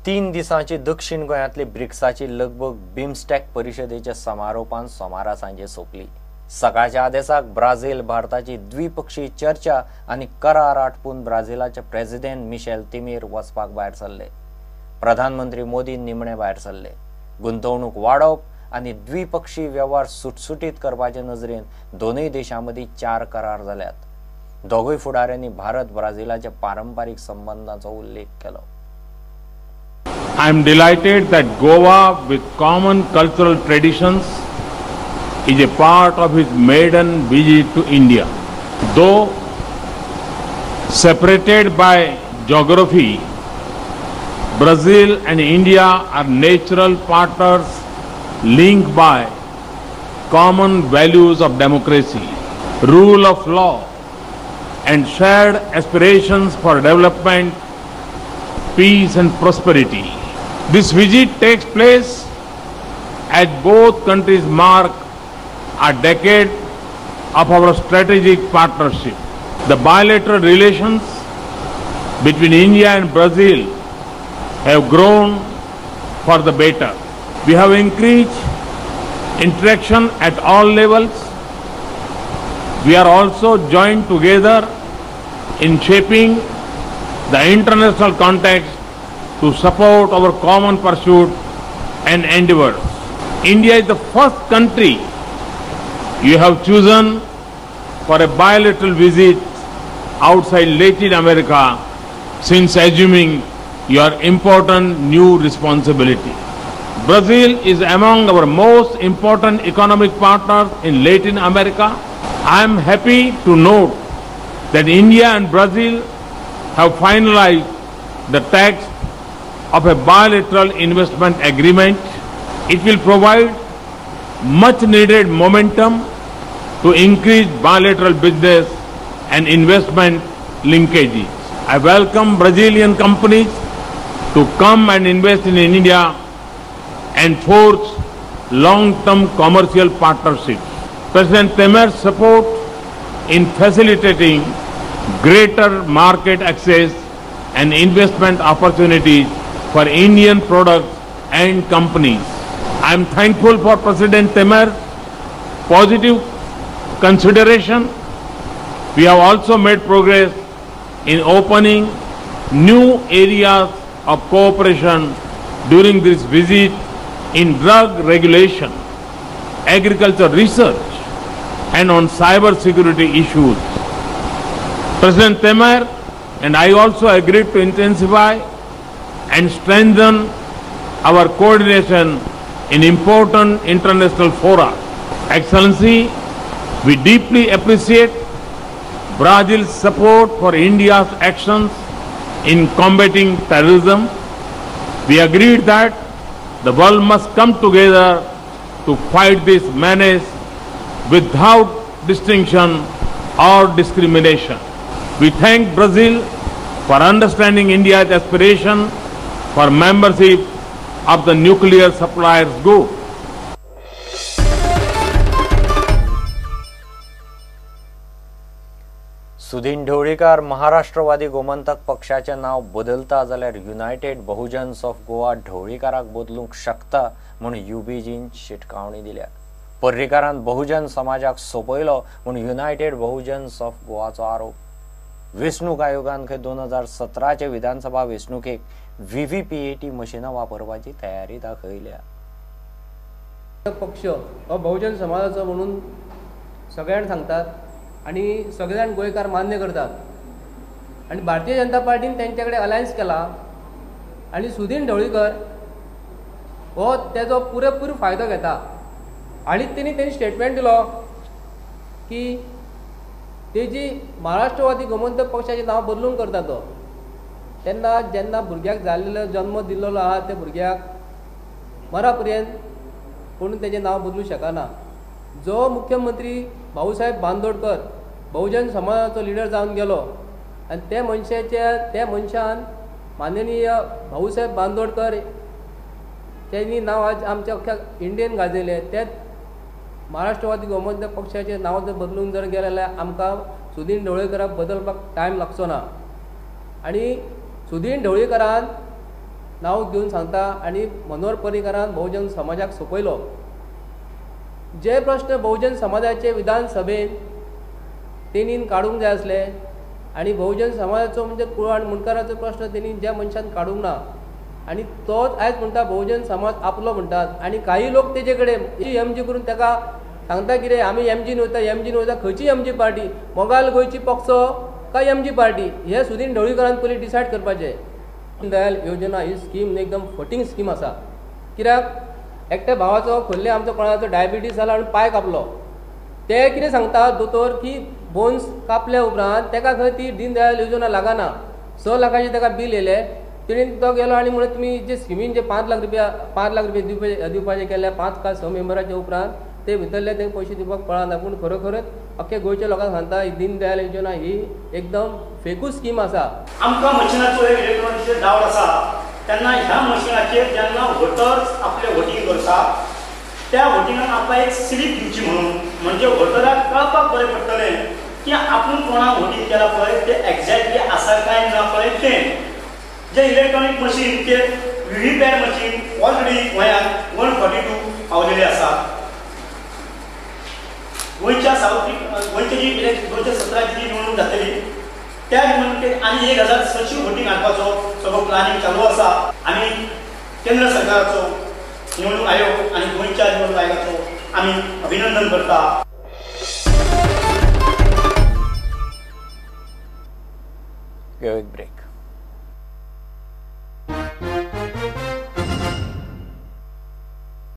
तीन दिसांची दक्षिण गोंयांतली ब्रिक्साची लगभग बिमस्टॅक परिशदेच्या समारोपान सोमारा सांजे सोंपली। सकाळच्या आदेसाक ब्राझील भारताची द्विपक्षीय चर्चा आनी करार आटपून ब्राझीलाचे प्रेसिडेंट मिशेल तेमीर वचपाक भायर सरले। प्रधानमंत्री मोदी निमणे भायर सरले। गुंतवणूक वाडोवप आनी द्विपक्षीय वेव्हार सुटसुटीत करपाचे नजरेन दोनूय देशांमदीं 4 करार जाल्यात। दोगूय फुडाऱ्यांनी भारत ब्राझीलाच्या पारंपारीक संबंधांचो उल्लेख केलो। I am delighted that Goa, with common cultural traditions, is a part of his maiden visit to India. Though separated by geography, Brazil and India are natural partners linked by common values of democracy, rule of law, and shared aspirations for development, peace and prosperity. This visit takes place as both countries mark a decade of our strategic partnership. The bilateral relations between India and Brazil have grown for the better. We have increased interaction at all levels. We are also joined together in shaping the international context to support our common pursuit and endeavors. India is the first country you have chosen for a bilateral visit outside Latin America since assuming your important new responsibility. Brazil is among our most important economic partners in Latin America. I am happy to note that India and Brazil have finalized the text of a bilateral investment agreement. It will provide much needed momentum to increase bilateral business and investment linkages. I welcome Brazilian companies to come and invest in India and forge long-term commercial partnerships. President Temer's support in facilitating greater market access and investment opportunities for Indian products and companies. I am thankful for President Temer's positive consideration. We have also made progress in opening new areas of cooperation during this visit in drug regulation, agriculture research, and on cyber security issues. President Temer and I also agreed to intensify and strengthen our coordination in important international fora. Excellency, we deeply appreciate Brazil's support for India's actions in combating terrorism. We agreed that the world must come together to fight this menace without distinction or discrimination. We thank Brazil for understanding India's aspiration for membership of the Nuclear Suppliers Group. Sudin Dhavalikar Maharashtrawadi Gomantak पक्षाचे नाव बदलता जाल्यार United बहुजन्स of Goa ढवळीकाराक बदलूंक शकता म्हूण UBGन शिटकावणी दिल्या। पर्रीकारान बहुजन समाजाक सोपयलो म्हूण युनायटेड बहुजन्स ऑफ गोवाचो आरोप। वेंचणूक आयोगान 2017चे विधानसभा वेंचणुकेक VVPAT मशीनां वापरपाची तयारी दाखयल्या। पक्ष हो बहुजन समाजाचो म्हणून सगळ्यांक सांगतात आणि सगळे जाण गोंयकार मान्य करतात आणि भारतीय जनता पार्टीन त्यांच्या कडेन अलायन्स केला आणि सुदीन ढवळीकर हो त्याचो पुरेपूर फायदो घेता आणि त्यांनी स्टेटमेंट दिलो की तेजी महाराष्ट्रवादी गोमंतक पक्षाचें नांव बदलून करता तो। तेन्ना जेन्ना भुरग्याक जाल्लो जन्म दिल्लो आहा त्या भुरग्याक मरा पर्यंत कोण तेजें नांव बदलूं शकना। जो मुख्यमंत्री भाऊसाहेब बांदोडकर बहुजन समाजाचो लिडर जावन गेलो आणि त्या मनशान माननीय भाऊसाहेब बांदोडकर त्यांनी नांव आज आमच्या अख्ख्या इंडियन गाजयलें। तेच महाराष्ट्रवादी गोमंतक पक्षाचें नांव जर बदलून जर गेलें जाल्यार आमकां सुदीन ढवळीकराक बदलपाक टायम लागचो ना। आणि सुदीन ढवळीकरान नांव घेवन सांगता आनी मनोहर पर्रीकारान बहुजन समाजाक सोपयलो. जे प्रश्न बहुजन समाजाचे विधानसभेन तेणीन काडूंक जाय आसले आनी बहुजन समाजाचो म्हणजे कुळ आनी मुणकाराचो प्रश्न तेणी ज्या मनशान काडूंक ना आनी तोच आयज म्हणटा बहुजन समाज आपलो म्हणटात. आनी काही लोक तेजे कडेन एमजी करून ताका सांगता कितें आमी एमजीन वयता खंयची एमजी पार्टी, मोगाल गोंयची पक्षो काय एमजी पार्टी, हे सुदीन ढवळीकरान पयलीं डिसायड करपाचें. दीन दयाल योजना ही स्कीम एकदम फटींग स्कीम आसा. कित्याक एकट्या भावाचो खोल्ले आमचो कोणाचो डायबिटीस जाला आनी पांय कापलो, ते कितें सांगता दोतोर की बोन्स कापल्या उपरांत ताका खंय ती दीन दयाल योजना लागना. 6 लाखाचें ताका बील येयलें. तेणीन तो गेलो आनी म्हणून तुमी जे स्किमीन जे 5 लाख रुपया दिवपाचे केल्या 5 का 6 मेंबराच्या उपरांत ते भितरले ते पयशे दिवपाक पळना. पूण खरोखरच अख्खे गोंयच्या लोकांक सांगता ही दीन दयाल योजना ही एकदम फेकूच स्कीम आसा. आमकां मशिनाचो एक इलेक्ट्रॉनिक्सचो डावट आसा तेन्ना ह्या मशिनाचेर जेन्ना वोटर्स आपले वोटींग करता त्या वोटिंगाक आमकां एक स्लीप दिवची म्हणून, म्हणजे वोटराक कळपाक बरें पडटलें की आपूण कोणाक वोटींग केला पळय ते एक्झॅक्टली आसा काय ना पळय तें. जे इलेक्ट्रॉनिक मशीन ते व्हीव्हीपॅट मशीन ऑलरेडी गोंयांत 142 पावलेले आसा. गोंयच्या गोंयची जी 2017 जी निवडणूक जातली त्या निवडणुकेक आनी 1600 वोटींग हाडपाचो सगळो प्लॅनिंग चालू आसा. आनी केंद्र सरकाराचो निवडणूक आयोग आनी गोंयच्या निवडणूक आयोगाचो आमी अभिनंदन करता. ब्रेक.